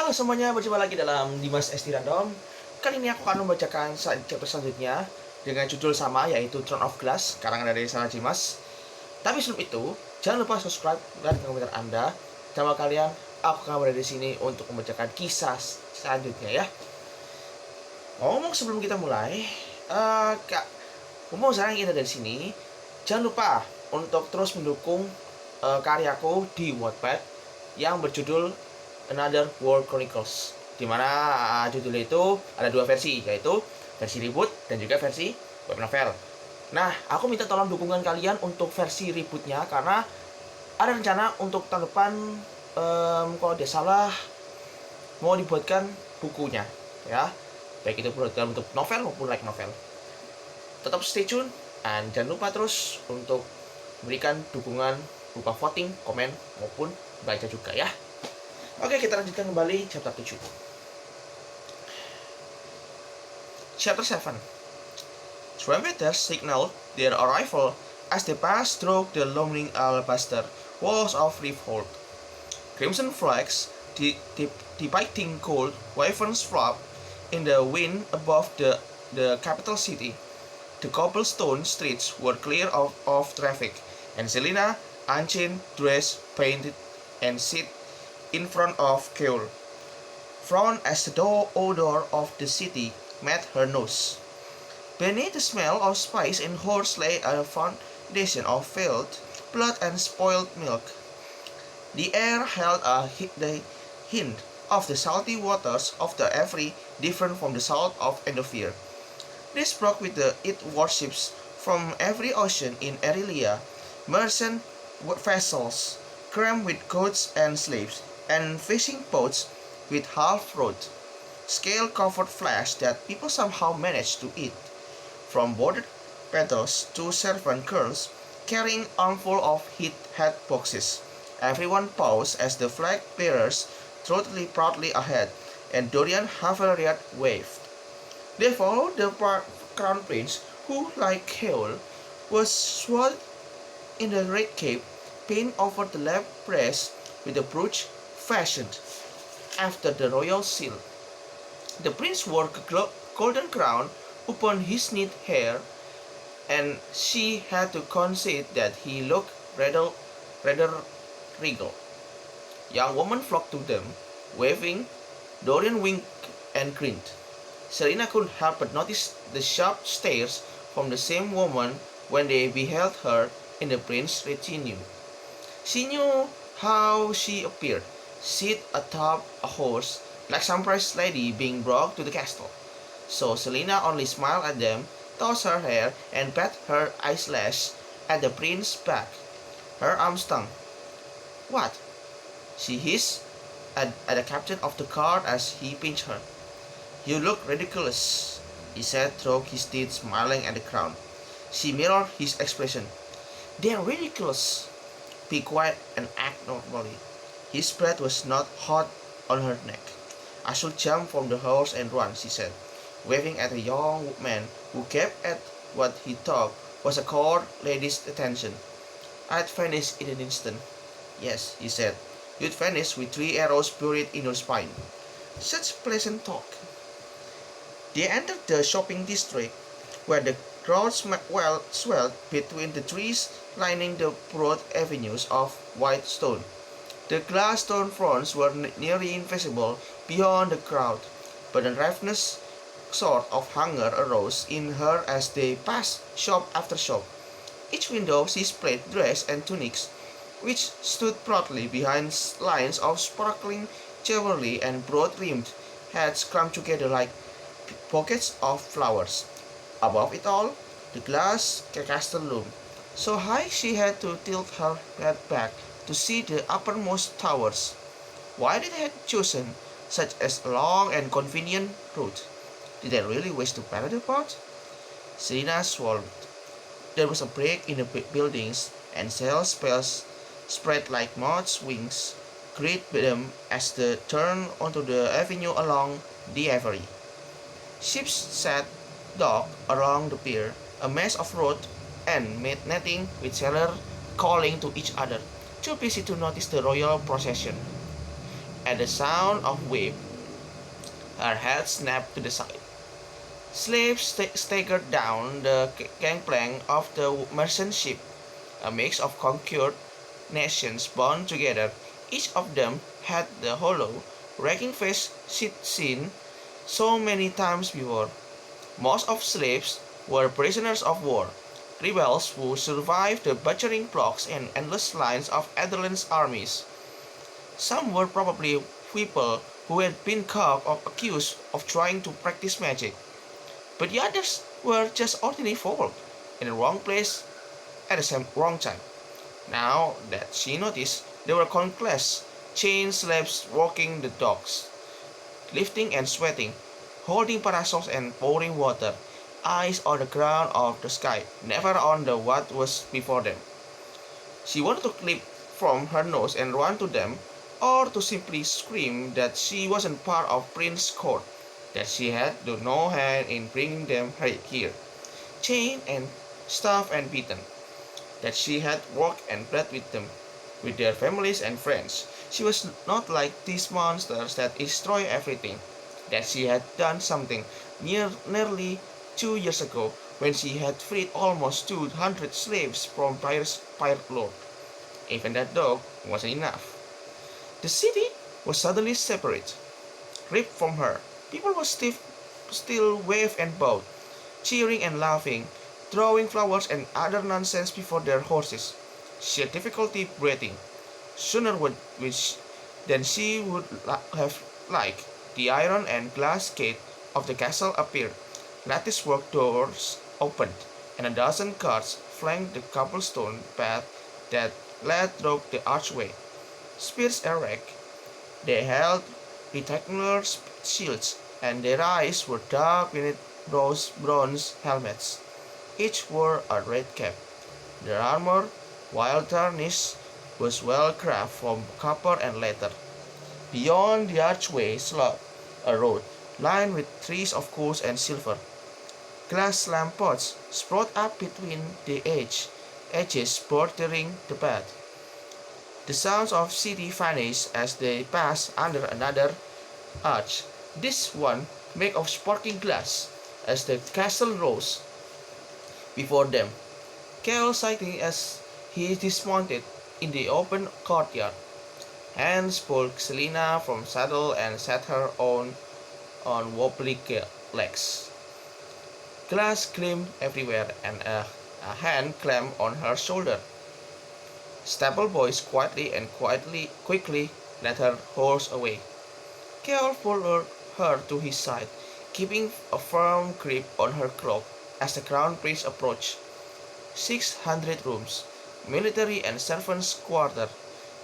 Halo semuanya, berjumpa lagi dalam Dimas SD Random. Kali ini aku akan membacakan chapter selanjutnya dengan judul sama, yaitu Throne of Glass, karangan dari Dimas. Tapi sebelum itu, jangan lupa subscribe dan komentar Anda. Sama kalian, aku akan berada di sini untuk membacakan kisah selanjutnya ya. Ngomong sebelum kita mulai, ngomong sekarang kita dari sini, jangan lupa untuk terus mendukung karyaku di Wattpad yang berjudul Another World Chronicles, dimana judulnya itu ada dua versi, yaitu versi reboot dan juga versi web novel. Nah, aku minta tolong dukungan kalian untuk versi rebootnya karena ada rencana untuk tahun depan, kalau tidak salah mau dibuatkan bukunya, ya, baik itu dalam bentuk novel maupun light novel. Tetap stay tune dan jangan lupa terus untuk memberikan dukungan berupa voting, komen maupun baca juga ya. Oke, kita lanjutkan kembali chapter 7. Chapter 7. Trumpeters signaled their arrival as they passed through the lumbering alabaster walls of Rifthold. Crimson flags depicting gold wyverns flap in the wind above the capital city. The cobblestone streets were clear of traffic, and Celaena, unchained, dressed, painted, and sit in front of Keul, frowned as the odor of the city met her nose. Beneath the smell of spice and horse lay a foundation of veiled blood and spoiled milk. The air held the hint of the salty waters of the Every, different from the salt of Endovier. This broke with it warships from every ocean in Erelia, merchant vessels crammed with goods and slaves, and fishing boats with half-rotted, scale-covered flesh that people somehow managed to eat. From bordered petals to servant girls carrying armful of hat boxes. Everyone paused as the flag-bearers trotted proudly ahead, and Dorian Havariat waved. They followed the crown prince, who, like Keul, was swathed in the red cape, pinned over the left breast with a brooch fashioned after the royal seal. The prince wore a golden crown upon his neat hair, and she had to concede that he looked rather regal. Young women flocked to them, waving. Dorian winked and grinned. Celaena couldn't help but notice the sharp stares from the same woman when they beheld her in the prince's retinue. She knew how she appeared, sit atop a horse, like some princess lady being brought to the castle. So Celaena only smiled at them, tossed her hair, and pat her eyelash at the prince's back. Her arm stung. "What?" she hissed at the captain of the guard as he pinched her. "You look ridiculous," he said through his teeth, smiling at the crown. She mirrored his expression. "They're ridiculous. Be quiet and act normally." His breath was not hot on her neck. "I should jump from the horse and run," she said, waving at a young man who gaped at what he thought was a court lady's attention. "I'd vanish in an instant." "Yes," he said, "you'd vanish with 3 arrows buried in your spine." Such pleasant talk. They entered the shopping district, where the crowd swelled between the trees lining the broad avenues of white stone. The glass stone fronts were nearly invisible beyond the crowd, but a ravenous sort of hunger arose in her as they passed shop after shop. Each window she displayed dresses and tunics, which stood proudly behind lines of sparkling jewelry, and broad-rimmed hats crammed together like pockets of flowers. Above it all, the glass castle loomed, so high she had to tilt her head back to see the uppermost towers. Why did they have chosen such a long and convenient route? Did they really wish to paddle the part? Celaena swallowed. There was a break in the buildings, and sails spread like moth's wings greet them as they turned onto the avenue along the Every. Ships sat docked along the pier, a mess of road and netting with sailors calling to each other, too busy to notice the royal procession. At the sound of whip, her head snapped to the side. Slaves staggered down the gangplank of the merchant ship, a mix of conquered nations bound together. Each of them had the hollow, ragging face she'd seen so many times before. Most of slaves were prisoners of war, rebels who survived the butchering blocks and endless lines of Netherlands armies. Some were probably people who had been caught or accused of trying to practice magic, but the others were just ordinary folk in the wrong place at the same wrong time. Now that she noticed, there were countless chained slaves walking the docks, lifting and sweating, holding parasols and pouring water, eyes on the ground or the sky, never on the what was before them. She wanted to clip from her nose and run to them, or to simply scream that she wasn't part of Prince's court, that she had no hand in bringing them here, chained and starved and beaten, that she had walked and bled with them, with their families and friends. She was not like these monsters that destroy everything, that she had done something nearly 2 years ago when she had freed almost 200 slaves from pirate lord. Even that dog wasn't enough. The city was suddenly separate, ripped from her. People were still waved and bowed, cheering and laughing, throwing flowers and other nonsense before their horses. She had difficulty breathing. Sooner than she would have liked, the iron and glass gate of the castle appeared. Lattice-work doors opened, and a dozen guards flanked the cobblestone path that led through the archway. Spears erect, they held rectangular shields, and their eyes were dark beneath those bronze helmets. Each wore a red cap. Their armor, while tarnished, was well carved from copper and leather. Beyond the archway sloped a road lined with trees of gold and silver. Glass lampposts sprouted up between the edges bordering the path. The sounds of city vanished as they passed under another arch, this one made of sparkling glass, as the castle rose before them. Kel sighting as he dismounted in the open courtyard. Hans pulled Celaena from saddle and set her on wobbly legs. Glass gleamed everywhere, and a hand clamped on her shoulder. Stable boys quickly led her horse away. Kel followed her to his side, keeping a firm grip on her cloak as the crown prince approached. 600 rooms, military and servants' quarter,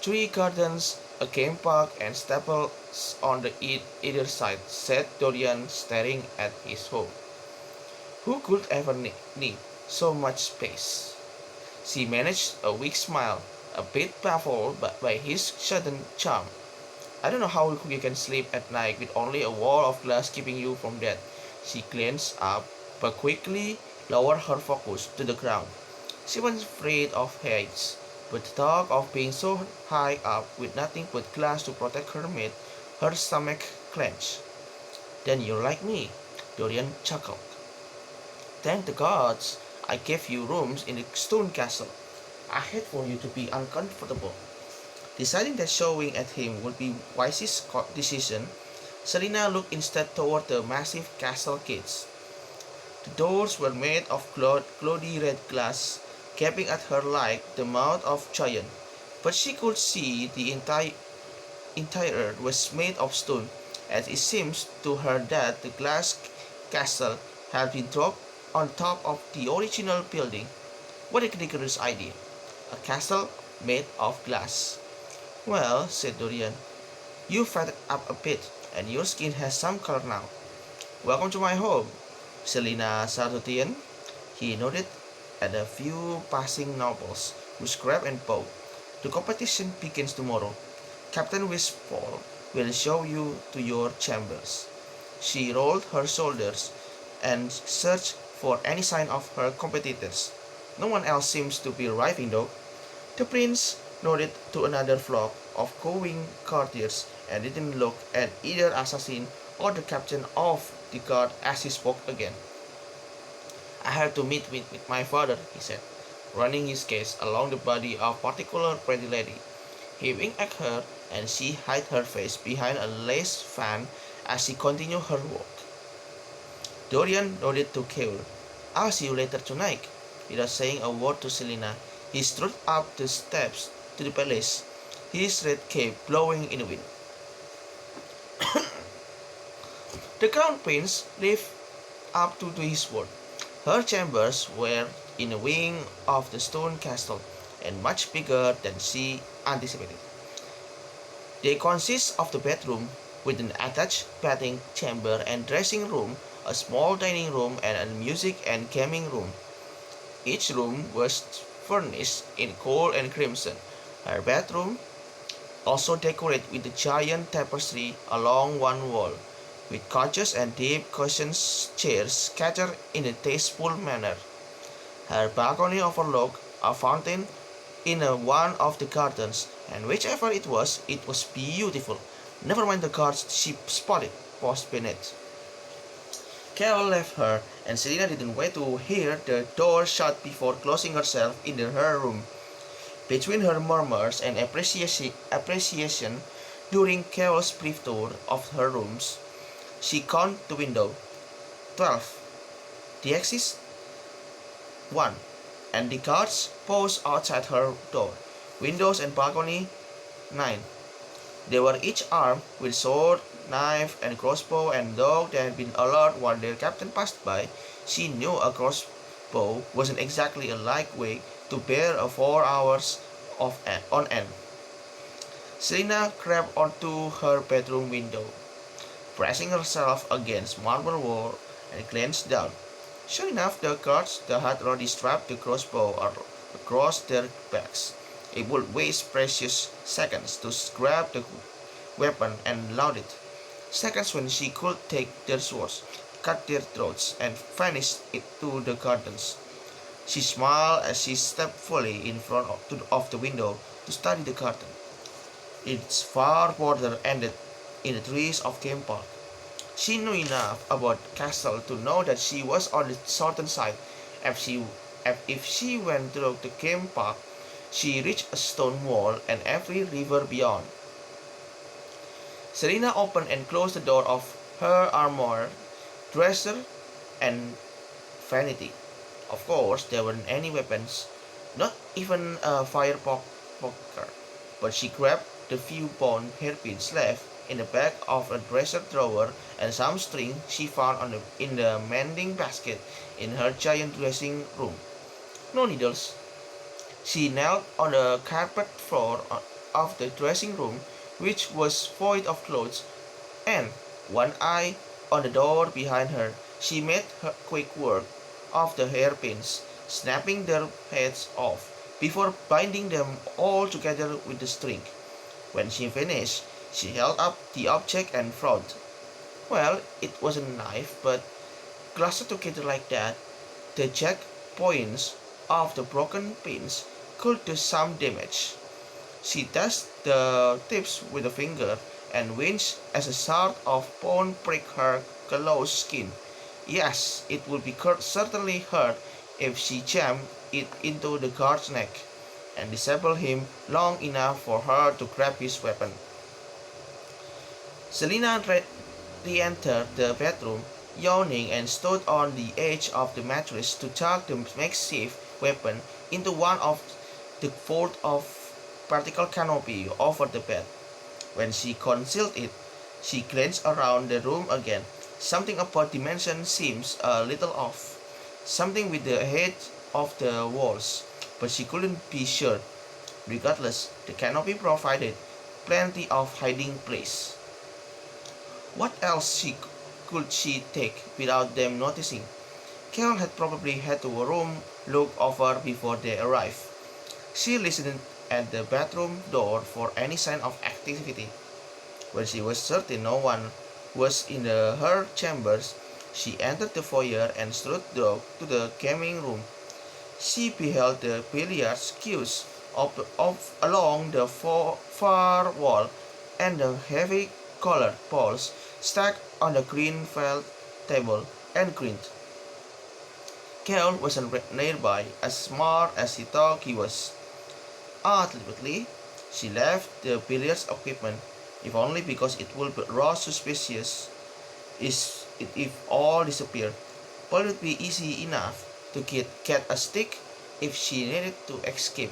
3 gardens, a game park, and stables on the either side, said Dorian, staring at his home. Who could ever need so much space? She managed a weak smile, a bit baffled by his sudden charm. I don't know how you can sleep at night with only a wall of glass keeping you from death. She glanced up, but quickly lowered her focus to the ground. She was afraid of heights, but the thought of being so high up with nothing but glass to protect her made her stomach clench. Then you're like me, Dorian chuckled. Thank the gods I gave you rooms in the stone castle. I hate for you to be uncomfortable. Deciding that showing at him would be wisest decision, Celaena looked instead toward the massive castle gates. The doors were made of cloudy red glass, gaping at her like the mouth of a giant, but she could see the interior was made of stone, as it seems to her that the glass castle had been dropped on top of the original building. What a ridiculous idea! A castle made of glass. Well, said Dorian, you fatted up a bit, and your skin has some color now. Welcome to my home, Celaena Sardotian. He nodded at a few passing nobles who scrapped and bowed. The competition begins tomorrow. Captain Westfaal will show you to your chambers. She rolled her shoulders and searched for any sign of her competitors. No one else seems to be arriving though. The prince nodded to another flock of cowing courtiers and didn't look at either assassin or the captain of the guard as he spoke again. "I have to meet with my father," he said, running his gaze along the body of a particular pretty lady. He winked at her, and she hid her face behind a lace fan as she continued her walk. Dorian nodded to Cole. "I'll see you later tonight." Without saying a word to Celaena, he strode up the steps to the palace, his red cape blowing in the wind. The crown prince lived up to his word. Her chambers were in a wing of the stone castle, and much bigger than she anticipated. They consist of the bedroom, with an attached bathing chamber and dressing room, a small dining room, and a music and gaming room. Each room was furnished in gold and crimson. Her bedroom, also decorated with a giant tapestry along one wall, with couches and deep cushioned chairs scattered in a tasteful manner. Her balcony overlooked a fountain in one of the gardens, and whichever it was beautiful. Never mind the guards she spotted post beneath. Carol left her, and Celaena didn't wait to hear the door shut before closing herself in her room. Between her murmurs and appreciation during Carol's brief tour of her rooms, she counted the window. 12. The exit 1. And the guards posed outside her door. Windows and balcony 9. They were each armed with sword, knife, and crossbow, and though they had been alert while their captain passed by, she knew a crossbow wasn't exactly a light weight to bear 4 hours on end. Celaena crept onto her bedroom window, pressing herself against marble wall, and glanced down. Sure enough, the guards had already strapped the crossbow across their backs. It would waste precious seconds to grab the weapon and load it. Seconds when she could take their swords, cut their throats, and vanish into the gardens. She smiled as she stepped fully in front of the window to study the garden. Its far border ended in the trees of Game Park. She knew enough about the castle to know that she was on the southern side. If she went through the Game Park, she reached a stone wall and every river beyond. Celaena opened and closed the door of her armor, dresser, and vanity. Of course, there weren't any weapons, not even a fire poker, but she grabbed the few bone hairpins left in the back of a dresser drawer and some string she found in the mending basket in her giant dressing room. No needles. She knelt on the carpet floor of the dressing room, which was void of clothes, and, one eye on the door behind her, she made quick work of the hairpins, snapping their heads off before binding them all together with the string. When she finished, she held up the object and frowned. Well, it was a knife, but clustered together like that, the jagged points of the broken pins could do some damage. She tested the tips with a finger and winced as a sort of bone pricked her callous skin. Yes, it would be certainly hurt if she jammed it into the guard's neck and disabled him long enough for her to grab his weapon. Celaena re-entered the bedroom, yawning, and stood on the edge of the mattress to tuck the makeshift weapon into one of the folds of vertical canopy over the bed. When she concealed it, she glanced around the room again. Something about dimension seems a little off. Something with the height of the walls, but she couldn't be sure. Regardless, the canopy provided plenty of hiding place. What else could she take without them noticing? Carol had probably had the room looked over before they arrived. She listened at the bedroom door for any sign of activity. When she was certain no one was in her chambers, she entered the foyer and strode to the gaming room. She beheld the billiards cues along the far wall, and the heavy colored balls stacked on the green felt table and grinned. Kel wasn't nearby, as smart as he thought he was. Ultimately, she left the billiards equipment, if only because it would rouse suspicious if all disappeared. But it would be easy enough to get a stick if she needed to escape,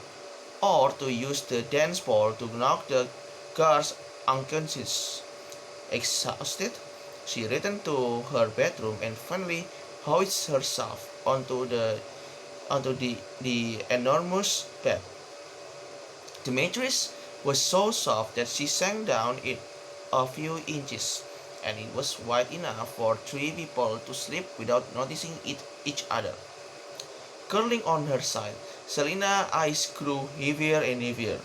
or to use the dance ball to knock the guards unconscious. Exhausted, she returned to her bedroom and finally hoisted herself onto the enormous bed. The mattress was so soft that she sank down it a few inches, and it was wide enough for three people to sleep without noticing each other. Curling on her side, Celaena's eyes grew heavier and heavier.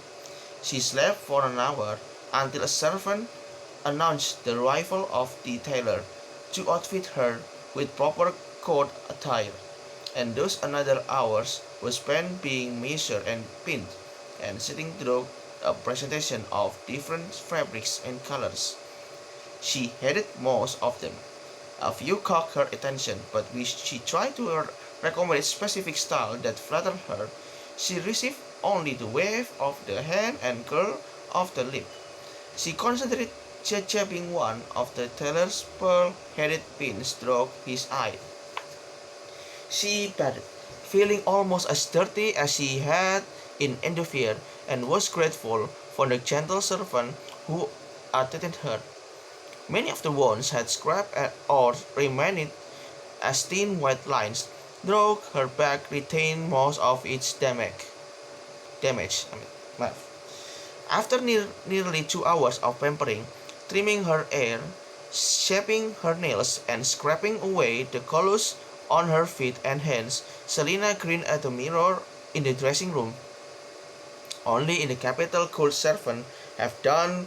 She slept for an hour until a servant announced the arrival of the tailor to outfit her with proper court attire, and those another hours were spent being measured and pinned, and sitting through a presentation of different fabrics and colors. She hated most of them. A few caught her attention, but when she tried to recommend a specific style that flattered her, she received only the wave of the hand and curl of the lip. She concentrated jabbing one of the tailor's pearl-headed pins through his eye. She batted, feeling almost as dirty as she had in Endovier, and was grateful for the gentle servant who attended her. Many of the wounds had scraped or remained as thin white lines, though her back retained most of its damage. After nearly 2 hours of pampering, trimming her hair, shaping her nails, and scraping away the callus on her feet and hands, Celaena grinned at the mirror in the dressing room. Only in the capital could servants have done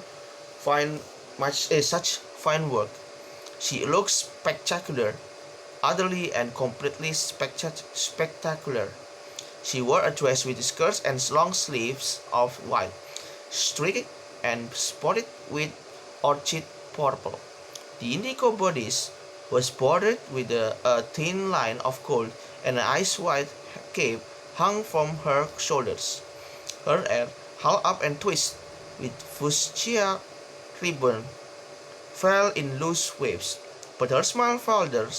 such fine work. She looked spectacular, utterly and completely spectacular. She wore a dress with skirts and long sleeves of white, streaked and spotted with orchid purple. The indigo bodice was bordered with a thin line of gold, and an ice-white cape hung from her shoulders. Her hair, hauled up and twisted with fuchsia ribbon, fell in loose waves, but her smile faltered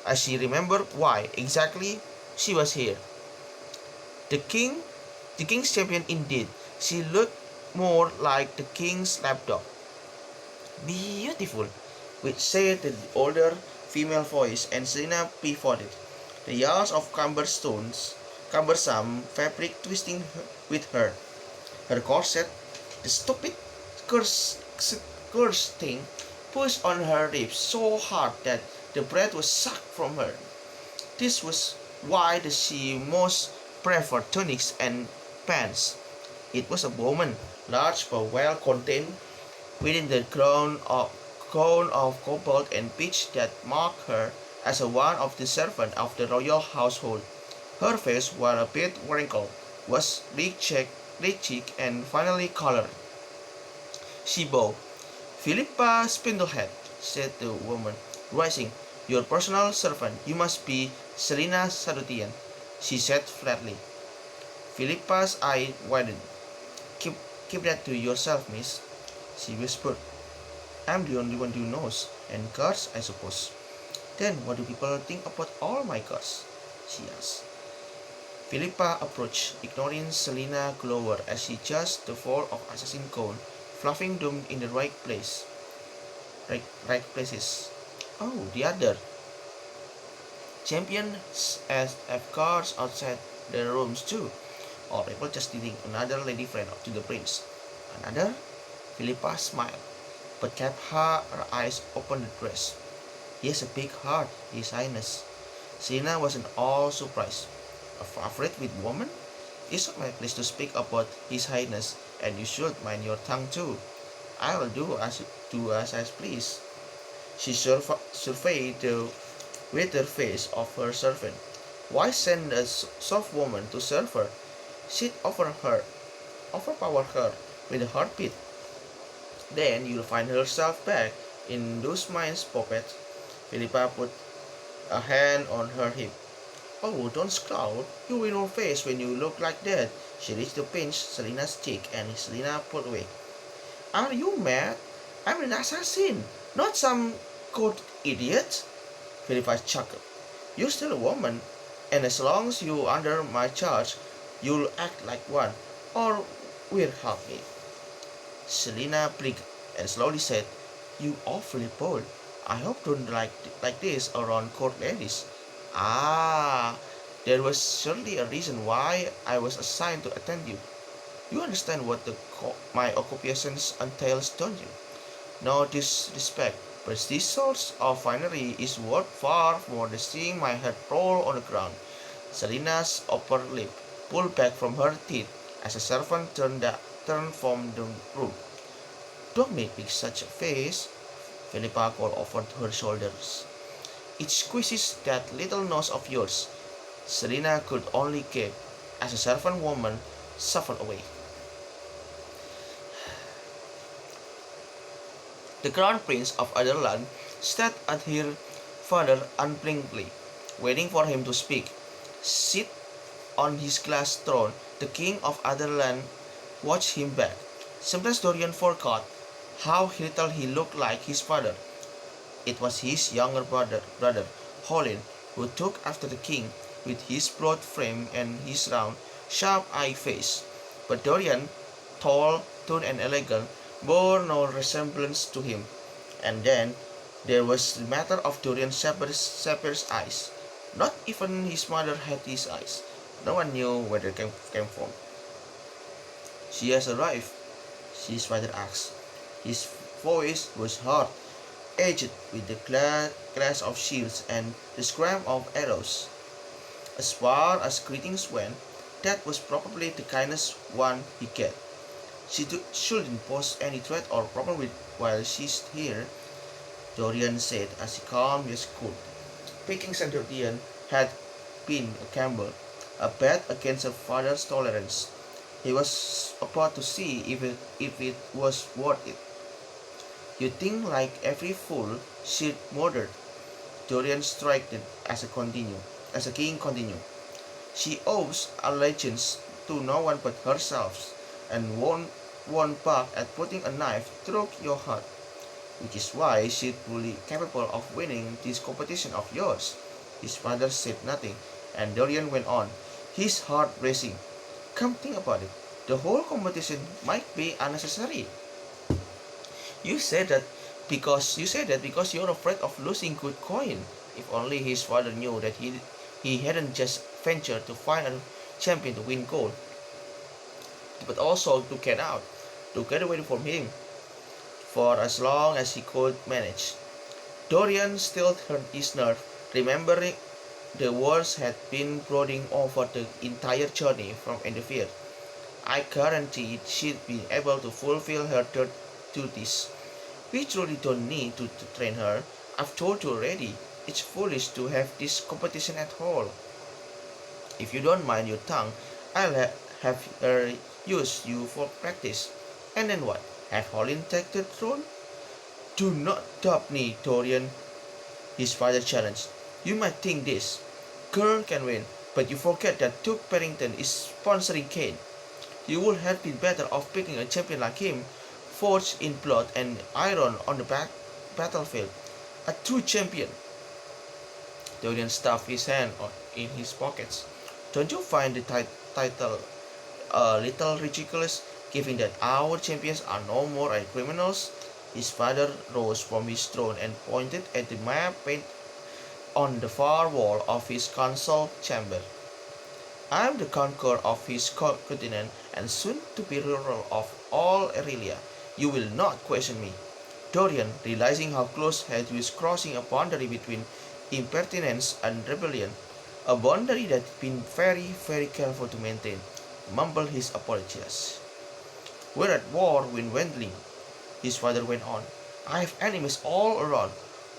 as she remembered why exactly she was here. The king's champion indeed. She looked more like the king's lapdog. Beautiful, which said the older female voice, and Celaena pivoted, the yards of cumbersome fabric twisting with her. Her corset, the stupid curse thing, pushed on her ribs so hard that the breath was sucked from her. This was why she most preferred tunics and pants. It was a woman, large but well contained within the crown of cobalt and peach that marked her as one of the servants of the royal household. Her face, while a bit wrinkled, was red-cheeked and finely colored. She bowed. "Philippa Spindlehead," said the woman, rising. "Your personal servant. You must be Celaena Sadutian," she said flatly. Philippa's eye widened. Keep that to yourself, miss," she whispered. "I'm the only one who knows, and guards, I suppose." "Then what do people think about all my guards?" she asked. Philippa approached, ignoring Celaena's glower as she judged the fold of assassin cone, fluffing them in the right places. "Oh, the other champions have guards outside their rooms too, or people just leading another lady friend to the prince." "Another?" Philippa smiled, but kept her eyes open the dress. "He has a big heart, His Highness." Celaena wasn't all surprised. "A favorite with women? It's not my place to speak about His Highness, and you should mind your tongue too. I'll do as I please." She surveyed the withered face of her servant. Why send a soft woman to serve her? She'd overpower her with a heartbeat. Then you'll find herself back in those mine's pocket. Philippa put a hand on her hip. Oh, don't scowl. You win your face when you look like that. She reached to pinch Celaena's cheek and Celaena pulled away. Are you mad? I'm an assassin, not some code idiot. Philippa chuckled. You're still a woman, and as long as you're under my charge, you'll act like one, or we'll help me. Celaena blinked and slowly said, You awfully bold. I hope don't like this around court ladies. Ah, there was surely a reason why I was assigned to attend you. You understand what my occupations entails, don't you? No disrespect, but this sort of finery is worth far more than seeing my head roll on the ground. Celaena's upper lip pulled back from her teeth as a servant turned from the room. Don't make me such a face, Philippa called over her shoulders. It squeezes that little nose of yours. Celaena could only gape as the servant woman shuffled away. The Crown Prince of Otherland stared at her father unblinkingly, waiting for him to speak. Sit on his glass throne, the King of Otherland watched him back. Sometimes Dorian forgot how little he looked like his father. It was his younger brother, Colin, who took after the king with his broad frame and his round, sharp-eyed face. But Dorian, tall, thin, and elegant, bore no resemblance to him. And then there was the matter of Dorian Sapphir's eyes. Not even his mother had his eyes. No one knew where they came from. She has arrived, his father asked. His voice was hard, edged with the clash of shields and the scram of arrows. As far as greetings went, that was probably the kindest one he get. She shouldn't pose any threat or problem while she's here, Dorian said as he calmly could. Picking St. Dorian had been a gamble, a bet against her father's tolerance. He was about to see if it was worth it. You think like every fool she'd murdered, Dorian straightened as the king continued. She owes allegiance to no one but herself, and won't back at putting a knife through your heart, which is why she's fully capable of winning this competition of yours. His father said nothing, and Dorian went on, his heart racing. Come think about it, the whole competition might be unnecessary. You said that because you're afraid of losing good coin. If only his father knew that he hadn't just ventured to find a champion to win gold, but also to get away from him for as long as he could manage. Dorian still hurt his nerve, remembering the wars had been brooding over the entire journey from Endovier. I guaranteed she'd be able to fulfill her duties. We truly don't need to train her. I've told you already, it's foolish to have this competition at all. If you don't mind your tongue, I'll have her use you for practice. And then what? Have Colin take the throne? Do not doubt me, Dorian, his father challenged. You might think this girl can win, but you forget that Duke Barrington is sponsoring Kane. You would have been better off picking a champion like him, forged in blood and iron on the battlefield. A true champion. Dorian stuffed his hand in his pockets. Don't you find the title a little ridiculous, given that our champions are no more than criminals? His father rose from his throne and pointed at the map painted on the far wall of his council chamber. I am the conqueror of his continent and soon to be ruler of all Aurelia. You will not question me. Dorian, realizing how close he was crossing a boundary between impertinence and rebellion, a boundary that he'd been very, very careful to maintain, mumbled his apologies. We're at war with Wendling, his father went on. I have enemies all around.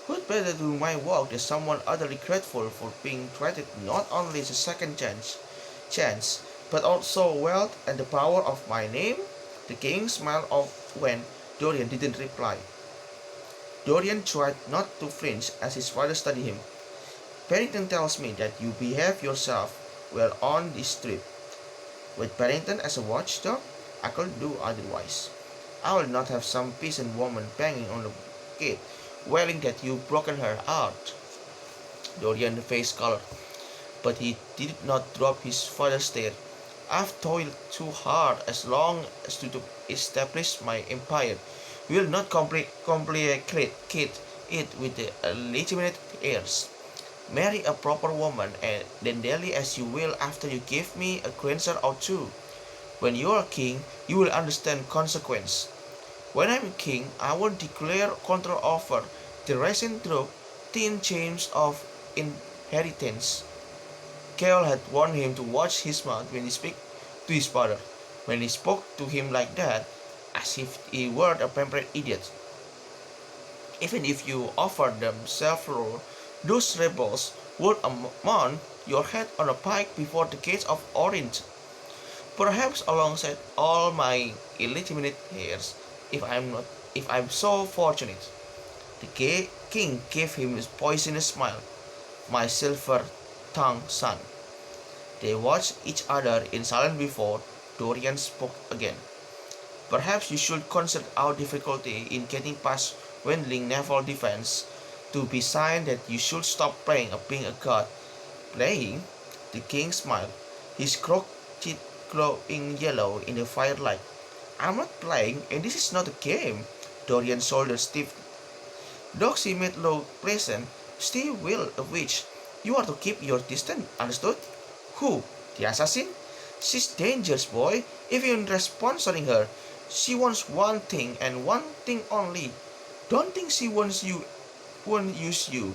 Who'd better do my work than someone utterly grateful for being granted not only the second chance, but also wealth and the power of my name? The king smiled when Dorian didn't reply. Dorian tried not to flinch as his father studied him. Paddington tells me that you behave yourself well on this trip. With Paddington as a watchdog, I could do otherwise. I will not have some peasant woman banging on the gate, wailing that you've broken her heart. Dorian's face colored, but he did not drop his father's stare. I've toiled too hard as long as to establish my empire. We will not complicate it with the legitimate heirs. Marry a proper woman and then dally as you will after you give me a grandson or two. When you are king, you will understand consequence. When I'm king, I will declare control over the recent drop 10 chains of inheritance. Cale had warned him to watch his mouth when he spoke to his father. When he spoke to him like that, as if he were a pampered idiot. Even if you offered them self-rule, those rebels would mount your head on a pike before the gates of Orange. Perhaps alongside all my illegitimate heirs, if I'm so fortunate. The king gave him his poisonous smile. My silver-tongued son. They watched each other in silence before Dorian spoke again. Perhaps you should consider our difficulty in getting past dwindling naval defense to be sign that you should stop playing at being a god. Playing? The king smiled, his crooked teeth glowing yellow in the firelight. I'm not playing, and this is not a game. Dorian's shoulders stiffened. Doxy made low pleasant, still will a witch. You are to keep your distance, understood? Who? The assassin? She's dangerous, boy. Even sponsoring her, she wants one thing and one thing only. Don't think she won't use you.